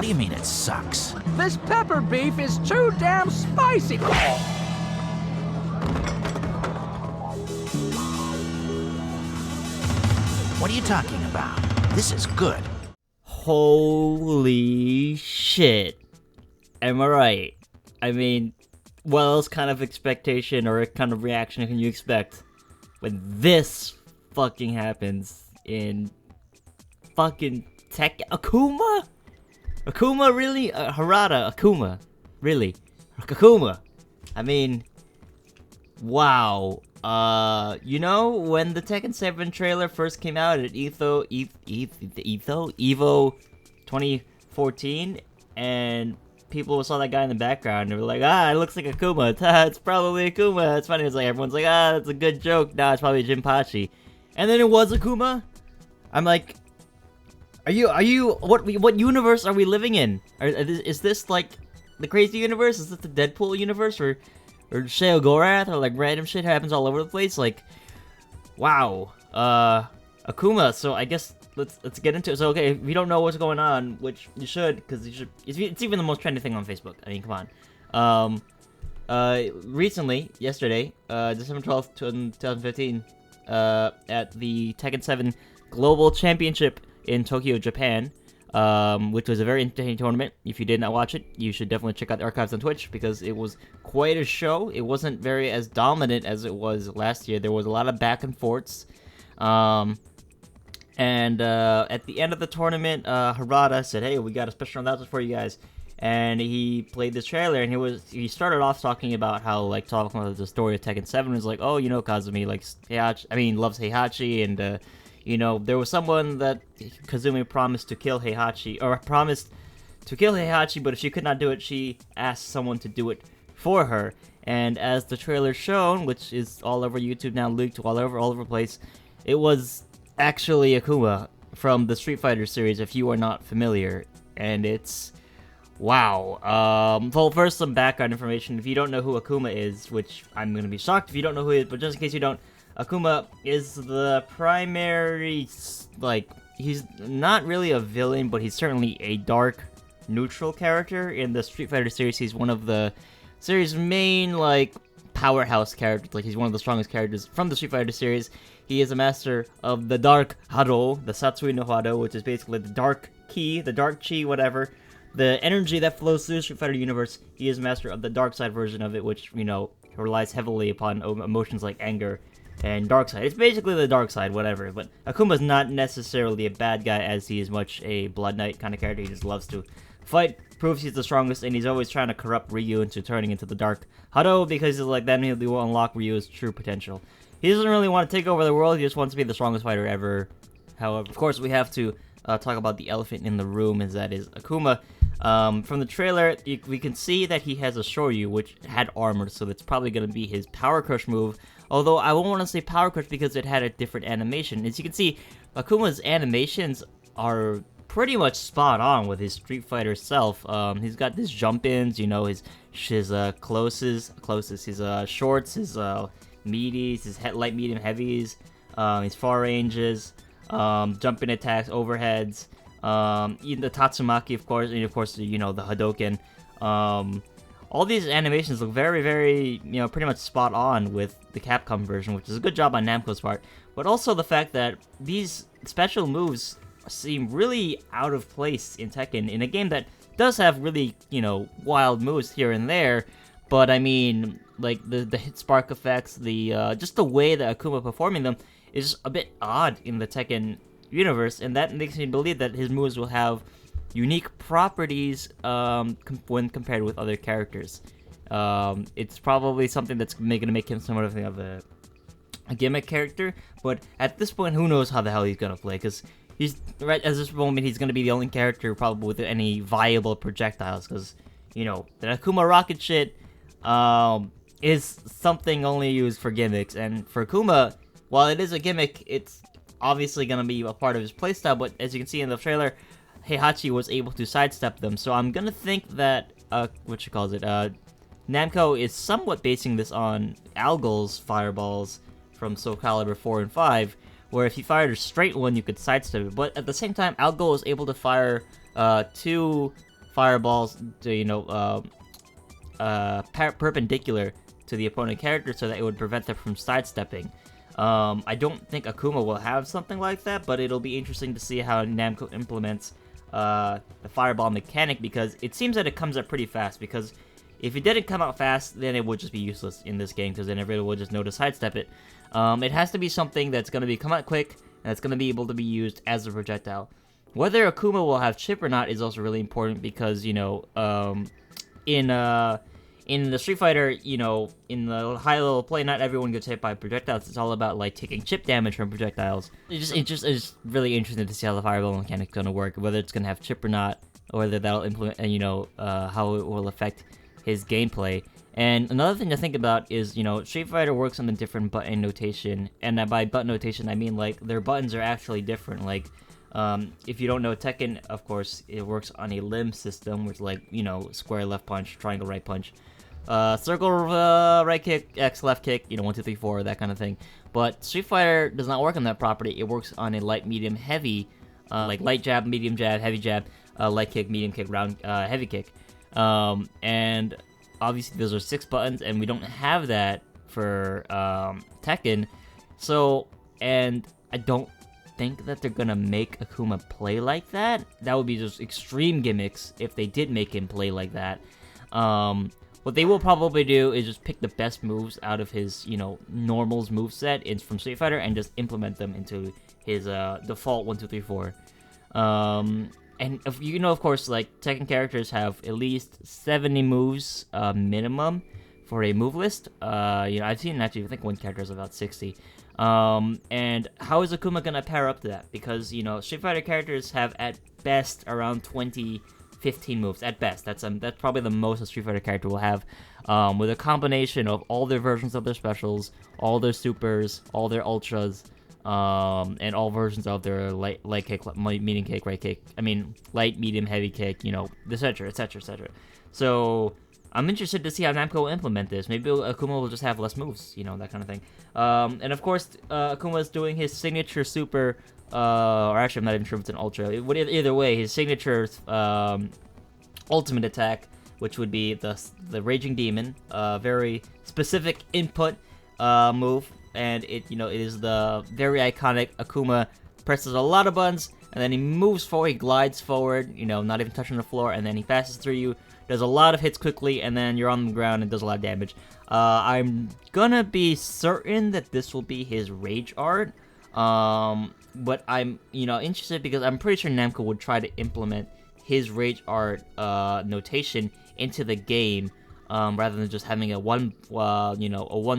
What do you mean it sucks? This pepper beef is too damn spicy. What are you talking about? This is good. Holy shit. Am I right? I mean, what else kind of expectation or kind of reaction can you expect when this fucking happens in fucking AKUMA? AKUMA, really? Harada, AKUMA. Really? AKUMA. I mean, wow. You know, when the Tekken 7 trailer first came out at Evo 2014, and people saw that guy in the background, and they were like, it looks like AKUMA. It's probably AKUMA. It's funny. It's like, everyone's like, that's a good joke. Nah, it's probably Jinpachi. And then it was AKUMA? I'm like, what universe are we living in? Is this like the crazy universe? Is this the Deadpool universe? Or Sheo Gorath? Or like random shit happens all over the place? Like, wow. AKUMA, so I guess let's get into it. So okay, if you don't know what's going on, which you should, because it's even the most trendy thing on Facebook. I mean, come on. Recently, yesterday, December 12th, 2015, at the Tekken 7 Global Championship in Tokyo, Japan, which was a very entertaining tournament. If you did not watch it, you should definitely check out the archives on Twitch, because it was quite a show. It wasn't very as dominant as it was last year. There was a lot of back and forths. And at the end of the tournament, Harada said, "Hey, we got a special announcement for you guys." And he played this trailer, and he started off talking about how, like, talking about the story of Tekken 7 was like, oh, you know, Kazumi likes loves Heihachi, and you know, there was someone that Kazumi promised to kill Heihachi, but if she could not do it, she asked someone to do it for her. And as the trailer shown, which is all over YouTube now, leaked all over the place, it was actually AKUMA from the Street Fighter series, if you are not familiar. And it's wow. Well, first, some background information. If you don't know who AKUMA is, which I'm gonna be shocked if you don't know who he is, but just in case you don't, AKUMA is the primary, like, he's not really a villain, but he's certainly a dark, neutral character in the Street Fighter series. He's one of the series' main, like, powerhouse characters. Like, he's one of the strongest characters from the Street Fighter series. He is a master of the Dark Hado, the Satsui no Hado, which is basically the dark ki, the dark chi, whatever. The energy that flows through the Street Fighter universe. He is master of the dark side version of it, which, you know, relies heavily upon emotions like anger and dark side. It's basically the dark side, whatever. But Akuma's not necessarily a bad guy, as he is much a Blood Knight kind of character. He just loves to fight, proves he's the strongest, and he's always trying to corrupt Ryu into turning into the Dark Hado, because he's like, then he will unlock Ryu's true potential. He doesn't really want to take over the world, he just wants to be the strongest fighter ever. However, of course, we have to talk about the elephant in the room, as that is AKUMA. From the trailer, we can see that he has a Shoryu, which had armor, so that's probably going to be his Power Crush move. Although, I won't want to say Power Crush because it had a different animation. As you can see, AKUMA's animations are pretty much spot on with his Street Fighter self. He's got his jump-ins, you know, his closes, his shorts, his meaties, his light, medium, heavies, his far ranges, jumping attacks, overheads, even the Tatsumaki, of course, and of course, you know, the Hadoken. All these animations look very, very, you know, pretty much spot on with the Capcom version, which is a good job on Namco's part. But also the fact that these special moves seem really out of place in Tekken, in a game that does have really, you know, wild moves here and there. But I mean, like the hit spark effects, the just the way that AKUMA performing them is a bit odd in the Tekken universe, and that makes me believe that his moves will have unique properties when compared with other characters. It's probably something that's going to make him somewhat of a gimmick character, but at this point, who knows how the hell he's going to play, because he's, right at this moment, he's going to be the only character probably with any viable projectiles, because, you know, the AKUMA rocket shit is something only used for gimmicks, and for AKUMA, while it is a gimmick, it's obviously going to be a part of his playstyle, but as you can see in the trailer, Heihachi was able to sidestep them, so I'm gonna think that, Namco is somewhat basing this on Algol's fireballs from Soul Calibur 4 and 5, where if you fired a straight one, you could sidestep it, but at the same time, Algol was able to fire two fireballs to, perpendicular to the opponent character so that it would prevent them from sidestepping. I don't think Akuma will have something like that, but it'll be interesting to see how Namco implements the fireball mechanic, because it seems that it comes up pretty fast, because if it didn't come out fast, then it would just be useless in this game, because then everyone would just know to sidestep it. It has to be something that's going to come out quick, and that's going to be able to be used as a projectile. Whether Akuma will have chip or not is also really important, because, in the Street Fighter, in the high-level play, not everyone gets hit by projectiles. It's all about, like, taking chip damage from projectiles. It's really interesting to see how the fireball mechanic's going to work, whether it's going to have chip or not, or whether that'll implement, how it will affect his gameplay. And another thing to think about is, Street Fighter works on a different button notation, and by button notation, I mean, like, their buttons are actually different. Like, if you don't know Tekken, of course, it works on a limb system, which, like, square left punch, triangle right punch, circle right kick, X left kick, 1, 2, 3, 4, that kind of thing. But Street Fighter does not work on that property. It works on a light, medium, heavy, like light jab, medium jab, heavy jab, light kick, medium kick, round, heavy kick. And obviously those are 6 buttons, and we don't have that for Tekken. So, and I don't think that they're gonna make Akuma play like that. That would be just extreme gimmicks if they did make him play like that. What they will probably do is just pick the best moves out of his, normals moveset from Street Fighter and just implement them into his default 1, 2, 3, 4. And if, of course, like, Tekken characters have at least 70 moves minimum for a move list. I've seen actually, I think one character is about 60. And how is Akuma gonna pair up to that? Because, Street Fighter characters have at best around 15 moves at best. That's probably the most a Street Fighter character will have, with a combination of all their versions of their specials, all their supers, all their ultras, and all versions of their light kick, medium kick, right kick. I mean, light, medium, heavy kick. Etc., etc., etc. So I'm interested to see how Namco will implement this. Maybe Akuma will just have less moves, that kind of thing. And of course, Akuma is doing his signature super. Or actually, I'm not even sure if it's an ultra. Either way, his signature ultimate attack, which would be the Raging Demon, very specific input move, and it is the very iconic Akuma presses a lot of buttons, and then he moves forward, he glides forward, not even touching the floor, and then he passes through you, does a lot of hits quickly, and then you're on the ground and does a lot of damage. I'm gonna be certain that this will be his Rage Art. But I'm, interested because I'm pretty sure Namco would try to implement his Rage Art notation into the game, rather than just having a one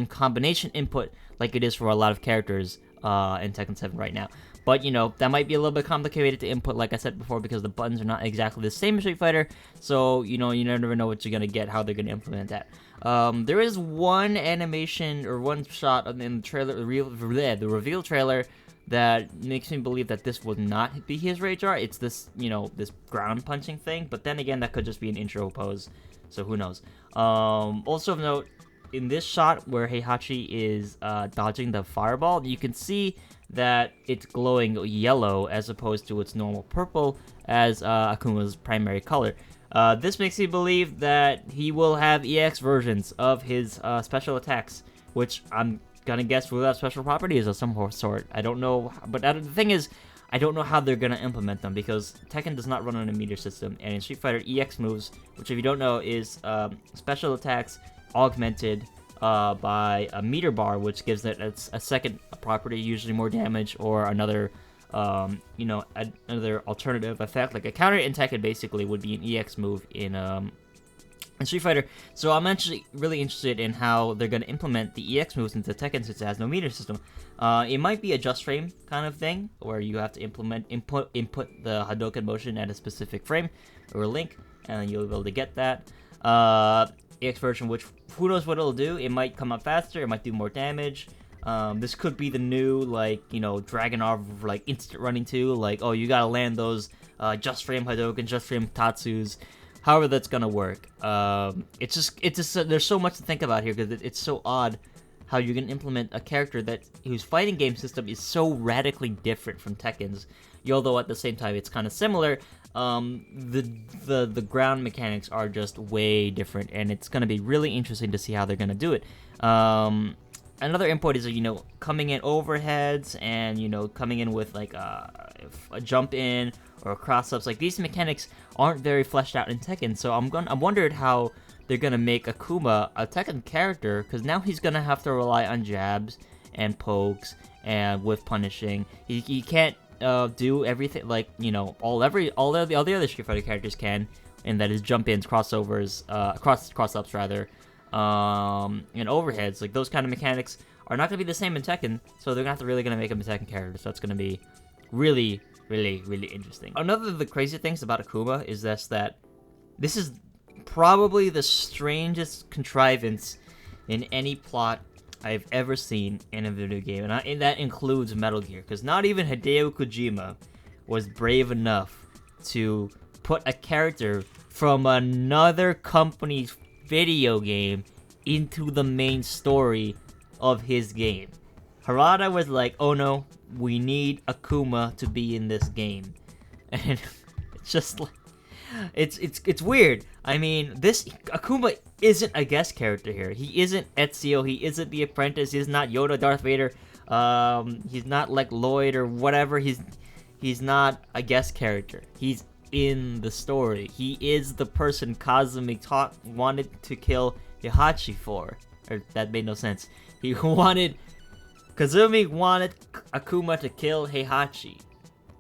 combination input like it is for a lot of characters in Tekken 7 right now. But, that might be a little bit complicated to input, like I said before, because the buttons are not exactly the same as Street Fighter. So, you never know what you're gonna get, how they're gonna implement that. There is one animation or one shot in the trailer, the reveal trailer, that makes me believe that this would not be his Rage Art. It's this, this ground punching thing. But then again, that could just be an intro pose, so who knows. Also of note, in this shot where Heihachi is dodging the fireball, you can see that it's glowing yellow as opposed to its normal purple as Akuma's primary color. This makes me believe that he will have EX versions of his special attacks, which I'm gonna guess will have special properties of some sort. I don't know, but the thing is, I don't know how they're gonna implement them, because Tekken does not run on a meter system, and in Street Fighter, EX moves, which if you don't know is special attacks augmented by a meter bar, which gives it a second property, usually more damage, or another another alternative effect, like a counter in Tekken basically would be an EX move in Street Fighter. So I'm actually really interested in how they're going to implement the EX moves into Tekken, since it has no meter system. It might be a just frame kind of thing, where you have to input the Hadouken motion at a specific frame or link, and then you'll be able to get that. EX version, which who knows what it'll do. It might come up faster, it might do more damage. This could be the new, Dragunov, instant running too. Oh, you gotta land those just frame Hadouken, just frame Tatsus. However that's gonna work. It's just there's so much to think about here, because it's so odd how you can implement a character whose fighting game system is so radically different from Tekken's, although at the same time it's kind of similar. the ground mechanics are just way different, and it's gonna be really interesting to see how they're gonna do it. Another input is, you know, coming in overheads and, you know, coming in with like a jump in or cross ups. Like, these mechanics aren't very fleshed out in Tekken, so I'm wondered how they're gonna make Akuma a Tekken character, because now he's gonna have to rely on jabs and pokes and with punishing. He can't do everything like, you know, all the other Street Fighter characters can, and that is jump ins, crossovers, cross ups rather. And overheads, like those kind of mechanics are not gonna be the same in Tekken, so they're really gonna make him a Tekken character. So that's gonna be really, really, really interesting. Another of the crazy things about Akuma is that this is probably the strangest contrivance in any plot I've ever seen in a video game, and that includes Metal Gear, because not even Hideo Kojima was brave enough to put a character from another company's video game into the main story of his game. Harada was like, oh no, we need Akuma to be in this game. And it's just like, it's weird. I mean, this Akuma isn't a guest character here. He isn't Ezio, he isn't the apprentice, he's not Yoda, Darth Vader, he's not like Lloyd or whatever. He's not a guest character. He's in the story. He is the person Kazumi wanted to kill Heihachi for. Or that made no sense. Kazumi wanted Akuma to kill Heihachi.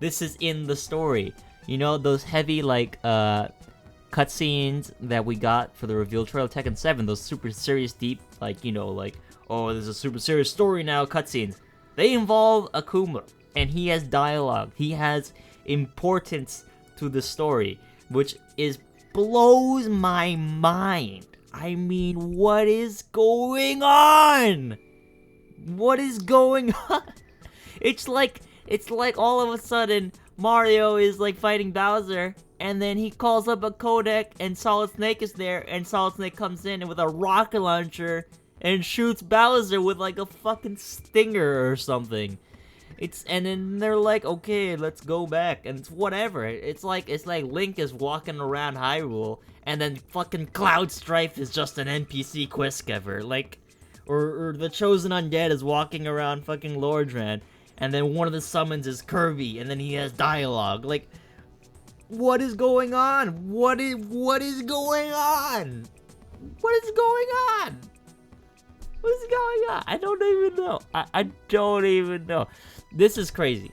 This is in the story. You know, those heavy like cutscenes that we got for the reveal trailer of Tekken 7, those super serious, deep, like, you know, like, oh, there's a super serious story now cutscenes. They involve Akuma, and he has dialogue. He has importance to the story, which blows my mind. I mean, what is going on? What is going on? It's like all of a sudden Mario is like fighting Bowser, and then he calls up a codec, and Solid Snake is there, and Solid Snake comes in with a rocket launcher and shoots Bowser with like a fucking stinger or something. And then they're like, okay, let's go back, and it's whatever. It's like Link is walking around Hyrule, and then fucking Cloud Strife is just an NPC quest giver, like, or the Chosen Undead is walking around fucking Lordran, and then one of the summons is Kirby, and then he has dialogue. Like, what is going on? What is going on? What is going on? What is going on? I don't even know. I don't even know. This is crazy.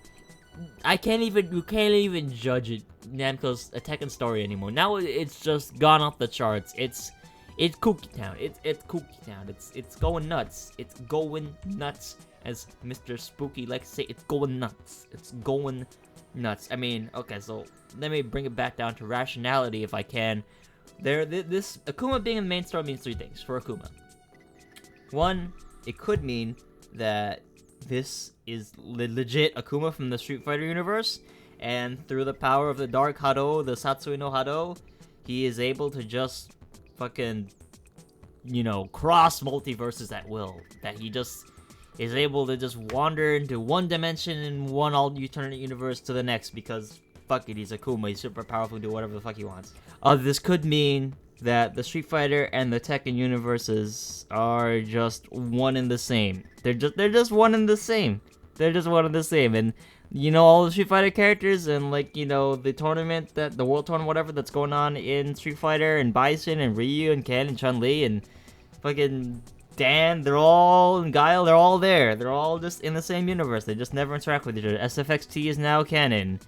You can't even judge it, Namco's Tekken story anymore. Now it's just gone off the charts. It's kooky town. It's kooky town. It's going nuts. It's going nuts, as Mr. Spooky likes to say. It's going nuts. It's going nuts. I mean, okay, so let me bring it back down to rationality if I can. This Akuma being in the main story means three things for Akuma. One, it could mean that this is legit Akuma from the Street Fighter universe, and through the power of the Dark Hado, the Satsui no Hado, he is able to just fucking, you know, cross multiverses at will. That he just is able to just wander into one dimension in one alternate universe to the next, because fuck it, he's Akuma, he's super powerful, do whatever the fuck he wants. This could mean that the Street Fighter and the Tekken universes are just one and the same. They're just one and the same. They're just one and the same. And you know, all the Street Fighter characters, and like, you know, the tournament, the world tournament, whatever that's going on in Street Fighter, and Bison and Ryu and Ken and Chun-Li and fucking Dan, they're all, and Guile, they're all there. They're all just in the same universe. They just never interact with each other. SFXT is now canon.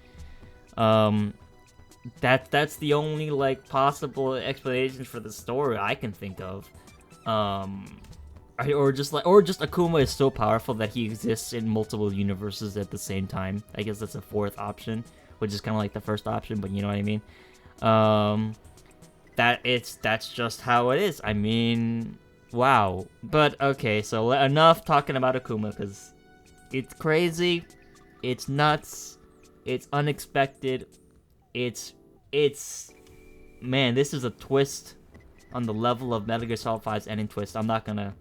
That's the only like possible explanation for the story I can think of. Or just Akuma is so powerful that he exists in multiple universes at the same time. I guess that's a fourth option, which is kind of like the first option, but you know what I mean. That's just how it is. I mean, wow. But okay, so enough talking about Akuma, because it's crazy, it's nuts, it's unexpected, it's man, this is a twist on the level of Metal Gear Solid 5's ending twist. I'm not gonna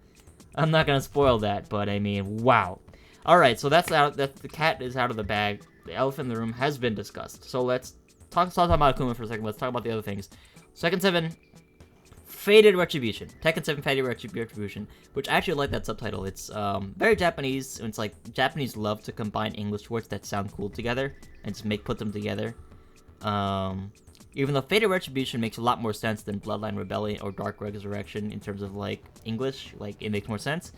spoil that, but I mean, wow. All right, so that's out. That the cat is out of the bag. The elephant in the room has been discussed. So let's stop talking about Akuma for a second. Let's talk about the other things. Tekken 7, Fated Retribution. Tekken 7 Fated Retribution, which I actually like that subtitle. It's very Japanese. It's like Japanese love to combine English words that sound cool together and just put them together. Even though Fated Retribution makes a lot more sense than Bloodline Rebellion or Dark Resurrection in terms of like English, like it makes more sense.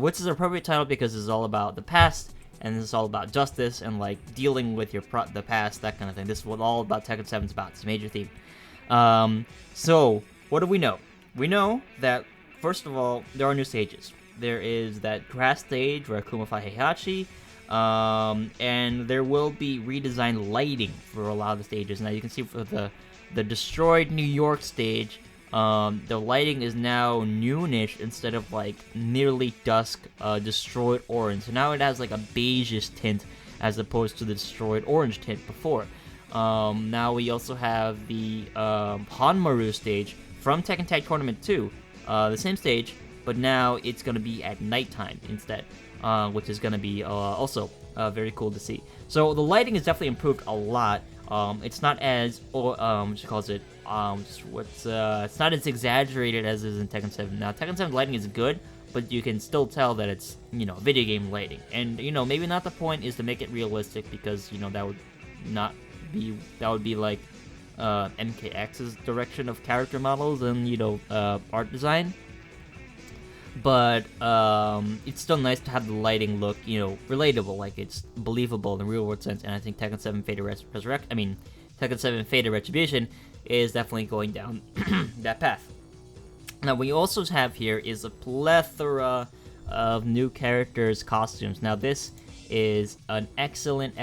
Which is an appropriate title because it's all about the past and this is all about justice and like dealing with the past, that kind of thing. This is what all about Tekken 7 is about. It's a major theme. So what do we know? We know that first of all there are new stages. There is that grass stage where Akuma fight Heihachi. And there will be redesigned lighting for a lot of the stages. Now you can see for the destroyed New York stage, the lighting is now noonish instead of like nearly dusk, destroyed orange. So now it has like a beigeish tint as opposed to the destroyed orange tint before. Now we also have the Hanmaru stage from Tekken Tag Tournament 2, the same stage, but now it's gonna be at nighttime instead. Which is going to be also very cool to see. So the lighting is definitely improved a lot. It's not as she calls it it's not as exaggerated as is in Tekken 7. Now Tekken 7 lighting is good, but you can still tell that it's video game lighting. And maybe not the point is to make it realistic because that would be like MKX's direction of character models and art design. But it's still nice to have the lighting look, relatable, like it's believable in the real world sense. And I think Tekken 7 Tekken 7 Fated Retribution is definitely going down that path. Now, what we also have here is a plethora of new characters' costumes. Now, this is an excellent,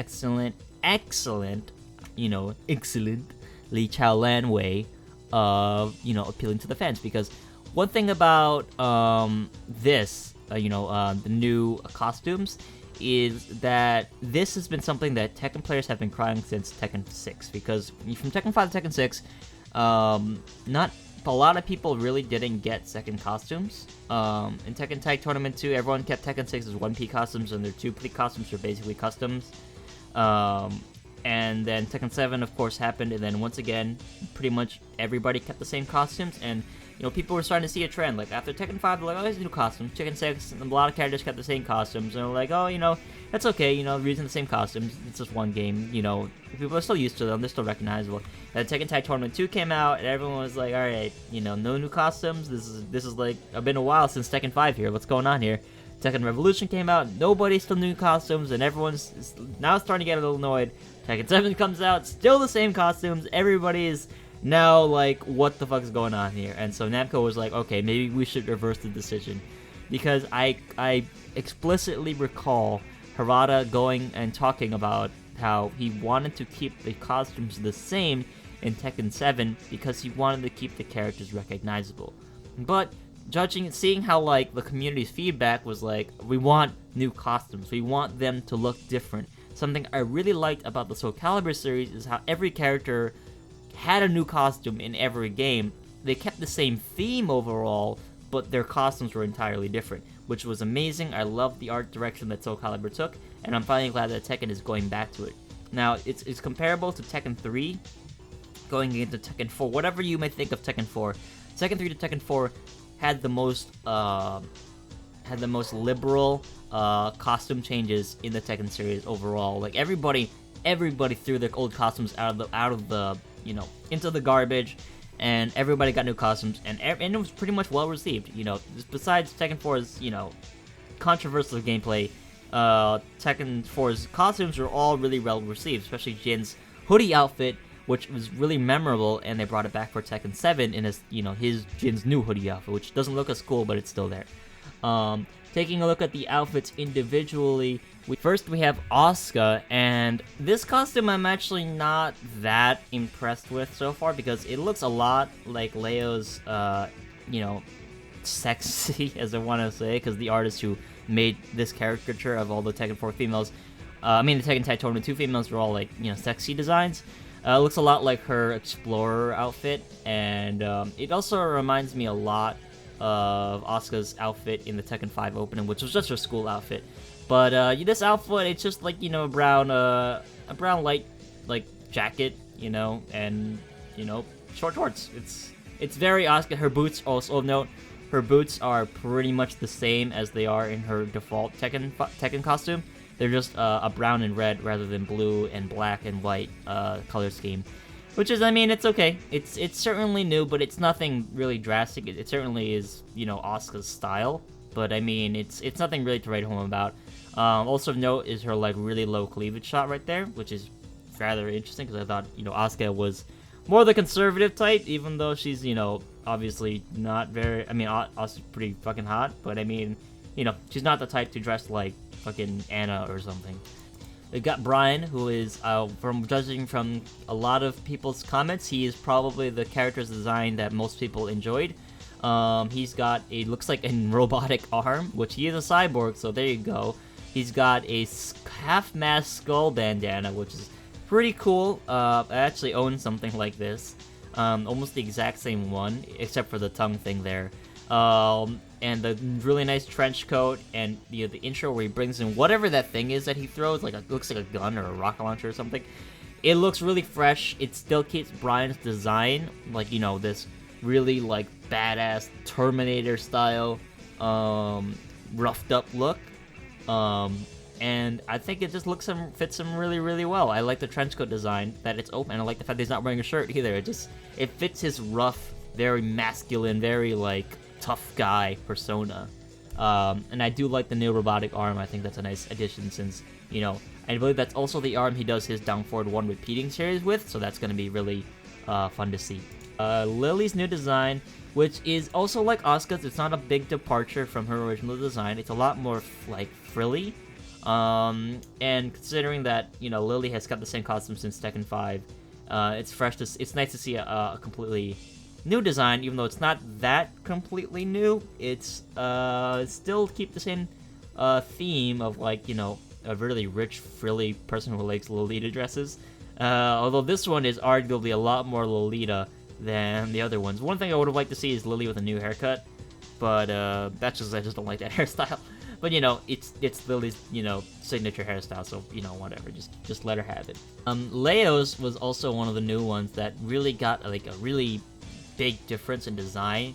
Lee Chao Lan way of, appealing to the fans, because one thing about the new costumes is that this has been something that Tekken players have been crying since Tekken 6, because from Tekken 5 to Tekken 6, not a lot of people really didn't get second costumes. In Tekken Tag Tournament 2, everyone kept Tekken 6's 1P costumes, and their 2P costumes are basically customs. And then Tekken 7, of course, happened, and then once again, pretty much everybody kept the same costumes, and people were starting to see a trend. Like, after Tekken 5, they're like, oh, there's new costumes. Tekken 6, a lot of characters kept the same costumes. And they're like, oh, that's okay, we're using the same costumes. It's just one game, People are still used to them. They're still recognizable. And Tekken Tag Tournament 2 came out, and everyone was like, alright, no new costumes. This is like, been a while since Tekken 5 here. What's going on here? Tekken Revolution came out. Nobody still new costumes, and everyone's now starting to get a little annoyed. Tekken 7 comes out, still the same costumes. Everybody is now like, what the fuck is going on here? And so Namco was like, okay, maybe we should reverse the decision, because I explicitly recall Harada going and talking about how he wanted to keep the costumes the same in Tekken 7 because he wanted to keep the characters recognizable. But seeing how like the community's feedback was like, we want new costumes, we want them to look different. Something I really liked about the Soul Calibur series is how every character had a new costume in every game. They kept the same theme overall, but their costumes were entirely different, which was amazing. I love the art direction that Soul Calibur took, and I'm finally glad that Tekken is going back to it. Now, it's comparable to Tekken 3, going into Tekken 4. Whatever you may think of Tekken 4, Tekken 3 to Tekken 4 had the most liberal costume changes in the Tekken series overall. Like everybody threw their old costumes out of the into the garbage, and everybody got new costumes, and it was pretty much well received. Besides Tekken 4's controversial gameplay, Tekken 4's costumes were all really well received, especially Jin's hoodie outfit, which was really memorable, and they brought it back for Tekken 7 in his Jin's new hoodie outfit, which doesn't look as cool, but it's still there. Taking a look at the outfits individually, first we have Asuka, and this costume I'm actually not that impressed with so far, because it looks a lot like Leo's, sexy, as I want to say, because the artist who made this caricature of all the Tekken 4 females, the Tekken Tag Tournament 2 females were all like, sexy designs. It looks a lot like her Explorer outfit, and it also reminds me a lot of Asuka's outfit in the Tekken 5 opening, which was just her school outfit. But this outfit, it's just like a brown light, like jacket, you know, and you know, short shorts. It's very Asuka. Her boots, also of note, her boots are pretty much the same as they are in her default Tekken costume. They're just a brown and red rather than blue and black and white color scheme. Which is, I mean, it's okay. It's certainly new, but it's nothing really drastic. It certainly is, you know, Asuka's style. But I mean, it's nothing really to write home about. Also of note is her like really low cleavage shot right there, which is rather interesting because I thought, you know, Asuka was more the conservative type, even though she's, you know, obviously not very. I mean, Asuka's pretty fucking hot, but I mean, you know, she's not the type to dress like fucking Anna or something. We've got Brian, who is, from judging from a lot of people's comments, he is probably the character's design that most people enjoyed. He's got a, looks like a robotic arm, which he is a cyborg, so there you go. He's got a half-mask skull bandana, which is pretty cool. I actually own something like this. Almost the exact same one, except for the tongue thing there. And the really nice trench coat, and you know, the intro where he brings in whatever that thing is that he throws, like it looks like a gun or a rocket launcher or something. It looks really fresh. It still keeps Brian's design, like, you know, this really like badass Terminator style, roughed up look. And I think it just fits him really, really well. I like the trench coat design, that it's open. I like the fact that he's not wearing a shirt either. It fits his rough, very masculine, very like tough guy persona. And I do like the new robotic arm. I think that's a nice addition since, you know, I believe that's also the arm he does his Down Forward 1 repeating series with, so that's going to be really fun to see. Lily's new design, which is also like Asuka's. It's not a big departure from her original design. It's a lot more like frilly. And considering that, you know, Lily has kept the same costume since Tekken 5, it's fresh. It's nice to see a completely new design, even though it's not that completely new. It's still keep the same theme of, like, you know, a really rich, frilly person who likes Lolita dresses. Although this one is arguably a lot more Lolita than the other ones. One thing I would have liked to see is Lily with a new haircut, but I just don't like that hairstyle. But, you know, it's Lily's, you know, signature hairstyle, so, you know, whatever, just let her have it. Leo's was also one of the new ones that really got, like, a really big difference in design.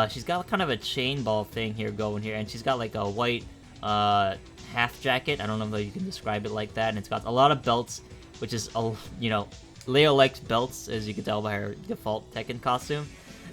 She's got kind of a chain ball thing here going here, and she's got, like, a white half jacket. I don't know if you can describe it like that, and it's got a lot of belts, which is, you know, Leo likes belts, as you can tell by her default Tekken costume.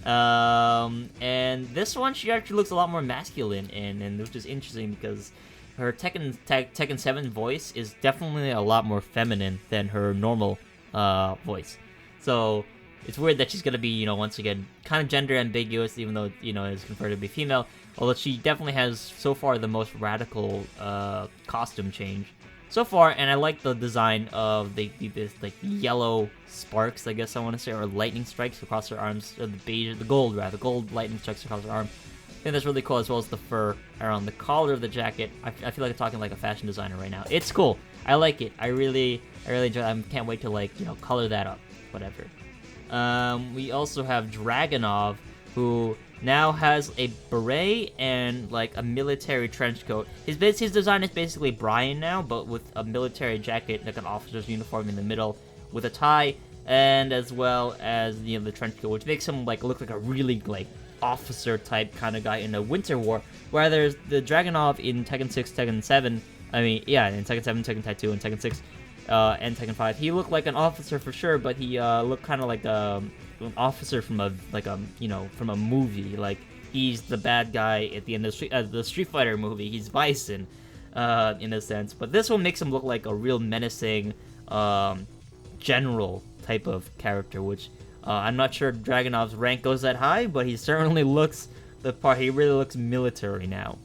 And this one, she actually looks a lot more masculine, and which is interesting because her Tekken 7 voice is definitely a lot more feminine than her normal voice. So it's weird that she's gonna be, you know, once again, kind of gender ambiguous, even though, you know, it's confirmed to be female. Although she definitely has so far the most radical costume change so far, and I like the design of this like yellow sparks, I guess I want to say, or lightning strikes across her arms, or the gold lightning strikes across her arm. I think that's really cool, as well as the fur around the collar of the jacket. I feel like I'm talking like a fashion designer right now. It's cool. I like it. I really enjoy it. I can't wait to, like, you know, color that up. Whatever. We also have Dragunov, who now has a beret and, like, a military trench coat. His design is basically Brian now, but with a military jacket, like an officer's uniform in the middle, with a tie, and as well as, you know, the trench coat, which makes him, like, look like a really, like, officer type kind of guy in a winter war. Whereas the Dragunov in Tekken 6, Tekken 7, I mean, yeah, in Tekken 7, Tekken Taitu, and Tekken 6, and Tekken 5, he looked like an officer for sure, but he looked kind of like an officer from from a movie. Like, he's the bad guy at the end of the Street Fighter movie. He's Bison, in a sense. But this one makes him look like a real menacing general type of character, which I'm not sure Dragunov's rank goes that high, but he certainly looks the part. He really looks military now.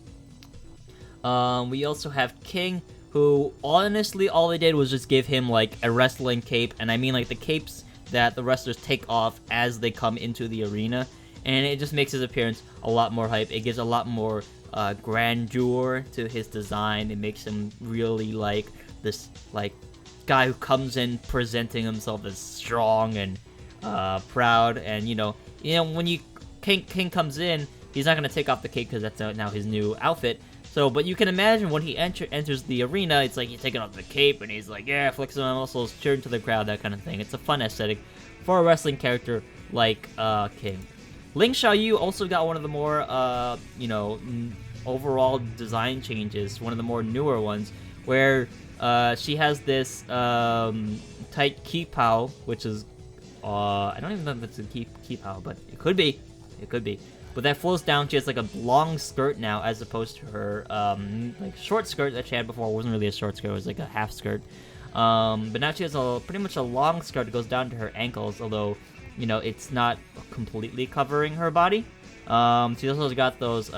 We also have King, who honestly all they did was just give him, like, a wrestling cape, and I mean, like, the capes that the wrestlers take off as they come into the arena, and it just makes his appearance a lot more hype. It gives a lot more grandeur to his design. It makes him really like this, like, guy who comes in presenting himself as strong and proud, and you know when King comes in, he's not gonna take off the cape because that's now his new outfit. So, but you can imagine when he enters the arena, it's like he's taking off the cape and he's like, yeah, flexing my muscles, cheering to the crowd, that kind of thing. It's a fun aesthetic for a wrestling character like King. Ling Xiaoyu also got one of the more, overall design changes, one of the more newer ones, where she has this tight kipao, which is, I don't even know if it's a kipao, but it could be. It could be. But that flows down. She has like a long skirt now, as opposed to her like short skirt that she had before. It wasn't really a short skirt; it was like a half skirt. But now she has pretty much a long skirt that goes down to her ankles, although it's not completely covering her body. She also got those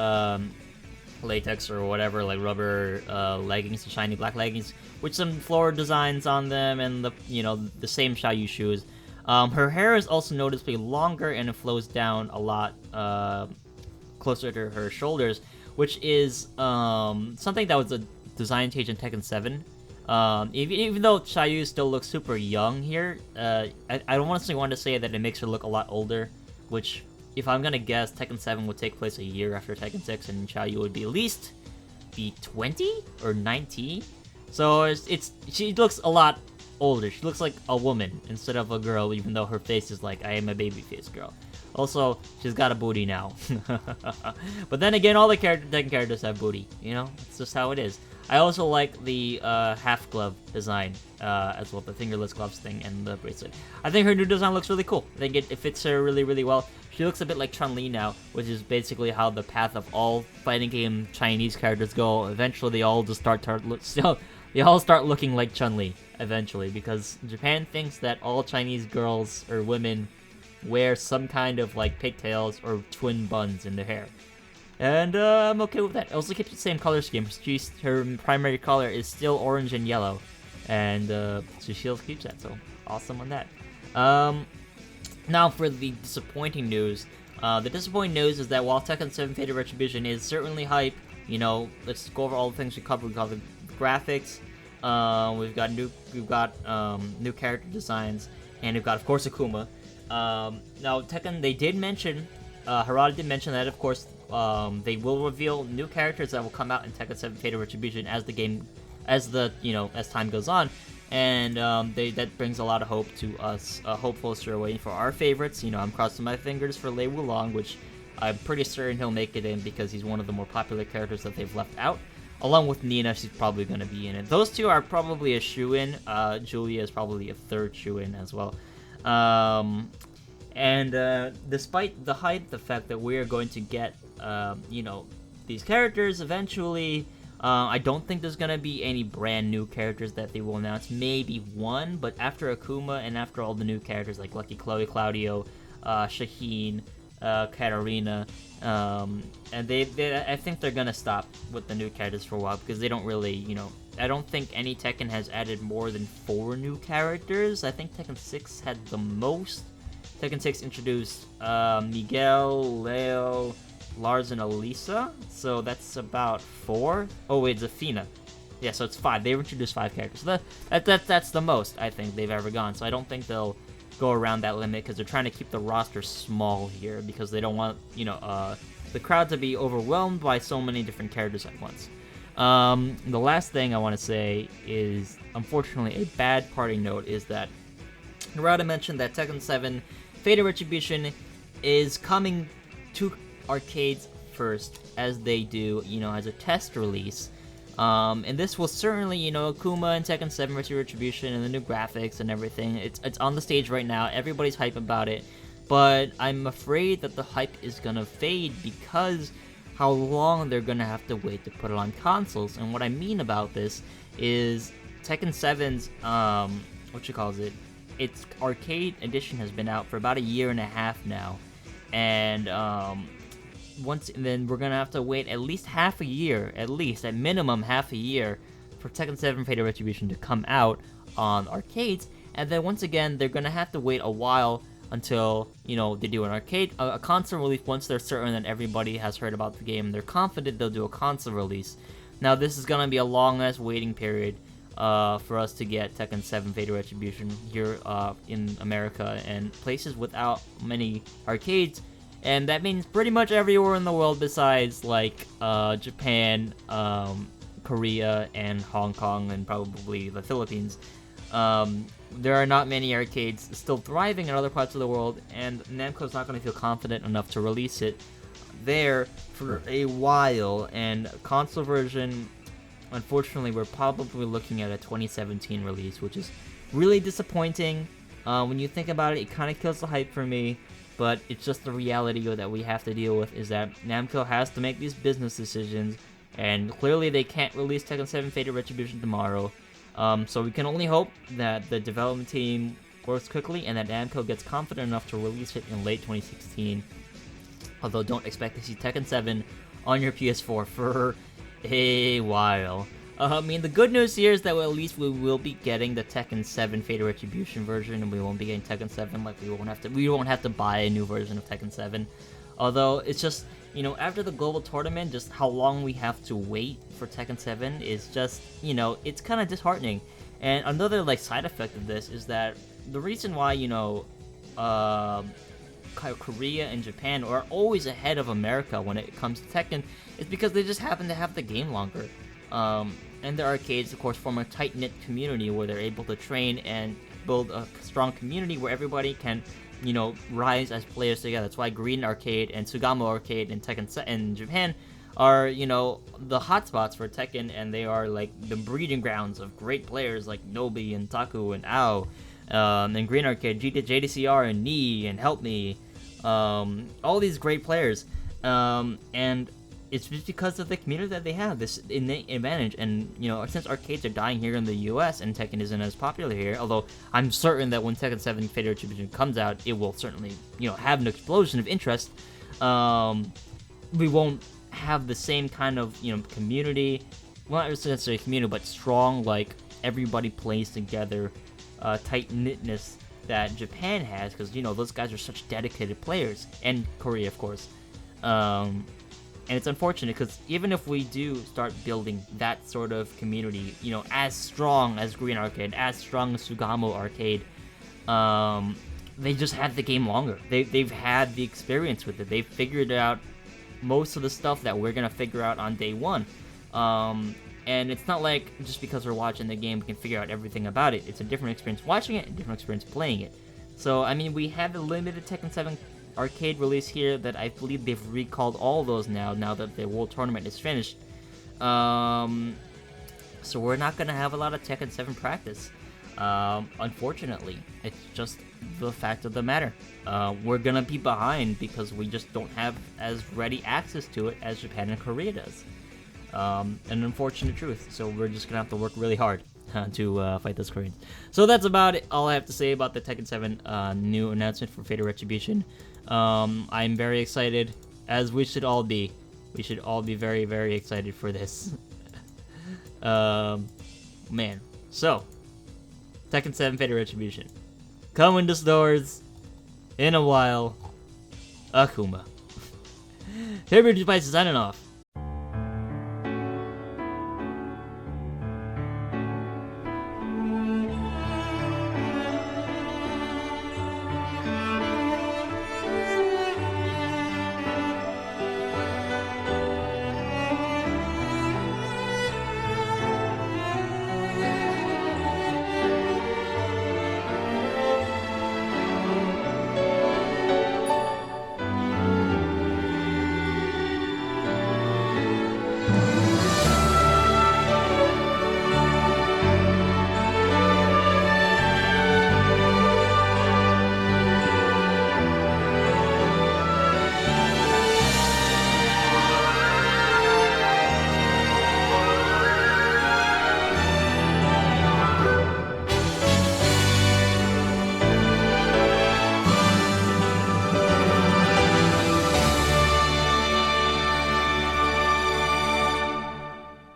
latex or whatever, like rubber leggings, the shiny black leggings, with some floral designs on them, and the same Xiaoyu shoes. Her hair is also noticeably longer, and it flows down a lot closer to her shoulders, which is something that was a design change in Tekken 7. Even though Xiaoyu still looks super young here, I don't want to say that it makes her look a lot older, which, if I'm gonna guess, Tekken 7 would take place a year after Tekken 6, and Xiaoyu would be at least 20 or 19. So she looks a lot older. She looks like a woman instead of a girl, even though her face is like, I am a babyface girl. Also, she's got a booty now. But then again, all the Tekken characters have booty, it's just how it is. I also like the half glove design as well, the fingerless gloves thing and the bracelet. I think her new design looks really cool. I think it fits her really, really well. She looks a bit like Chun-Li now, which is basically how the path of all fighting game Chinese characters go. Eventually, they all just start looking like Chun-Li eventually, because Japan thinks that all Chinese girls or women wear some kind of like pigtails or twin buns in their hair. And I'm okay with that. It also keeps the same color scheme. Her primary color is still orange and yellow, and she still keeps that, so awesome on that. Now for the disappointing news. The disappointing news is that while Tekken 7 Fated Retribution is certainly hype, let's go over all the things we covered. We covered graphics, we've got new character designs, and we've got, of course, Akuma. Now Tekken, they did mention, Harada did mention that, of course, they will reveal new characters that will come out in Tekken 7 Fated Retribution as time goes on, and that brings a lot of hope to us hopefuls who are waiting for our favorites. I'm crossing my fingers for Lei Wulong, which I'm pretty certain he'll make it in because he's one of the more popular characters that they've left out. Along with Nina, she's probably going to be in it. Those two are probably a shoo-in. Julia is probably a third shoo-in as well. Despite the hype, the fact that we're going to get, these characters eventually, I don't think there's going to be any brand new characters that they will announce. Maybe one, but after Akuma and after all the new characters like Lucky Chloe, Claudio, Shaheen, Katarina, and I think they're going to stop with the new characters for a while, because they don't really, I don't think any Tekken has added more than 4 new characters. I think Tekken 6 had the most. Tekken 6 introduced Miguel, Leo, Lars, and Elisa, so that's about 4. Oh wait, it's Athena. Yeah, so it's 5. They've introduced 5 characters. So that's the most I think they've ever gone. So I don't think they'll go around that limit, because they're trying to keep the roster small here, because they don't want the crowd to be overwhelmed by so many different characters at once. The last thing I want to say is, unfortunately, a bad parting note is that Harada mentioned that Tekken 7 Fated Retribution is coming to arcades first, as they do, as a test release. And this will certainly, Akuma and Tekken 7 Fated Retribution and the new graphics and everything. It's on the stage right now. Everybody's hype about it. But I'm afraid that the hype is gonna fade because how long they're gonna have to wait to put it on consoles. And what I mean about this is Tekken 7's, its arcade edition has been out for about 1.5 years now, and then we're gonna have to wait at least half a year, at minimum half a year, for Tekken 7 Fated Retribution to come out on arcades, and then once again they're gonna have to wait a while until they do an a console release. Once they're certain that everybody has heard about the game, they're confident they'll do a console release. Now this is gonna be a long ass waiting period for us to get Tekken 7 Fated Retribution here in America and places without many arcades. And that means pretty much everywhere in the world besides, like, Japan, Korea, and Hong Kong, and probably the Philippines. There are not many arcades still thriving in other parts of the world, and Namco's not going to feel confident enough to release it there for a while. And console version, unfortunately, we're probably looking at a 2017 release, which is really disappointing. When you think about it, it kind of kills the hype for me, but it's just the reality that we have to deal with, is that Namco has to make these business decisions, and clearly they can't release Tekken 7 Fated Retribution tomorrow. So we can only hope that the development team works quickly and that Namco gets confident enough to release it in late 2016. Although don't expect to see Tekken 7 on your PS4 for a while. I mean, the good news here is that at least we will be getting the Tekken 7 Fated Retribution version, and we won't be getting Tekken 7. Like, we won't have to buy a new version of Tekken 7. Although it's just, you know, after the global tournament, just how long we have to wait for Tekken 7 is just, you know, it's kind of disheartening. And another, like, side effect of this is that the reason why, you know, Korea and Japan are always ahead of America when it comes to Tekken is because they just happen to have the game longer. And their arcades, of course, form a tight-knit community where they're able to train and build a strong community where everybody can, you know, rise as players together. That's why Green Arcade and Sugamo Arcade and Tekken in Japan are, you know, the hotspots for Tekken, and they are like the breeding grounds of great players like Nobi and Taku and Ao. And Green Arcade, JDCR and Knee and Help Me, all these great players. And it's just because of the community that they have, this innate advantage. And, you know, since arcades are dying here in the US and Tekken isn't as popular here, although I'm certain that when Tekken 7 Fated Retribution comes out, it will certainly, you know, have an explosion of interest. We won't have the same kind of, you know, community, well, not necessarily community, but strong, like, everybody plays together, tight-knitness that Japan has, because, you know, those guys are such dedicated players, and Korea, of course. And it's unfortunate because even if we do start building that sort of community, you know, as strong as Green Arcade, as strong as Sugamo Arcade, they just had the game longer. They've had the experience with it. They've figured out most of the stuff that we're going to figure out on day one. And it's not like just because we're watching the game we can figure out everything about it. It's a different experience watching it, a different experience playing it. So, I mean, we have the limited Tekken 7 arcade release here that I believe they've recalled all those now that the World Tournament is finished. So we're not going to have a lot of Tekken 7 practice. Unfortunately, it's just the fact of the matter. We're going to be behind because we just don't have as ready access to it as Japan and Korea does. An unfortunate truth. So we're just going to have to work really hard to fight those Koreans. So that's about it. All I have to say about the Tekken 7 new announcement for Fated Retribution. I'm very excited, as we should all be. We should all be very, very excited for this. Man. So, Tekken 7 Fated Retribution. Coming to stores in a while. Akuma. Favorite Device is signing off.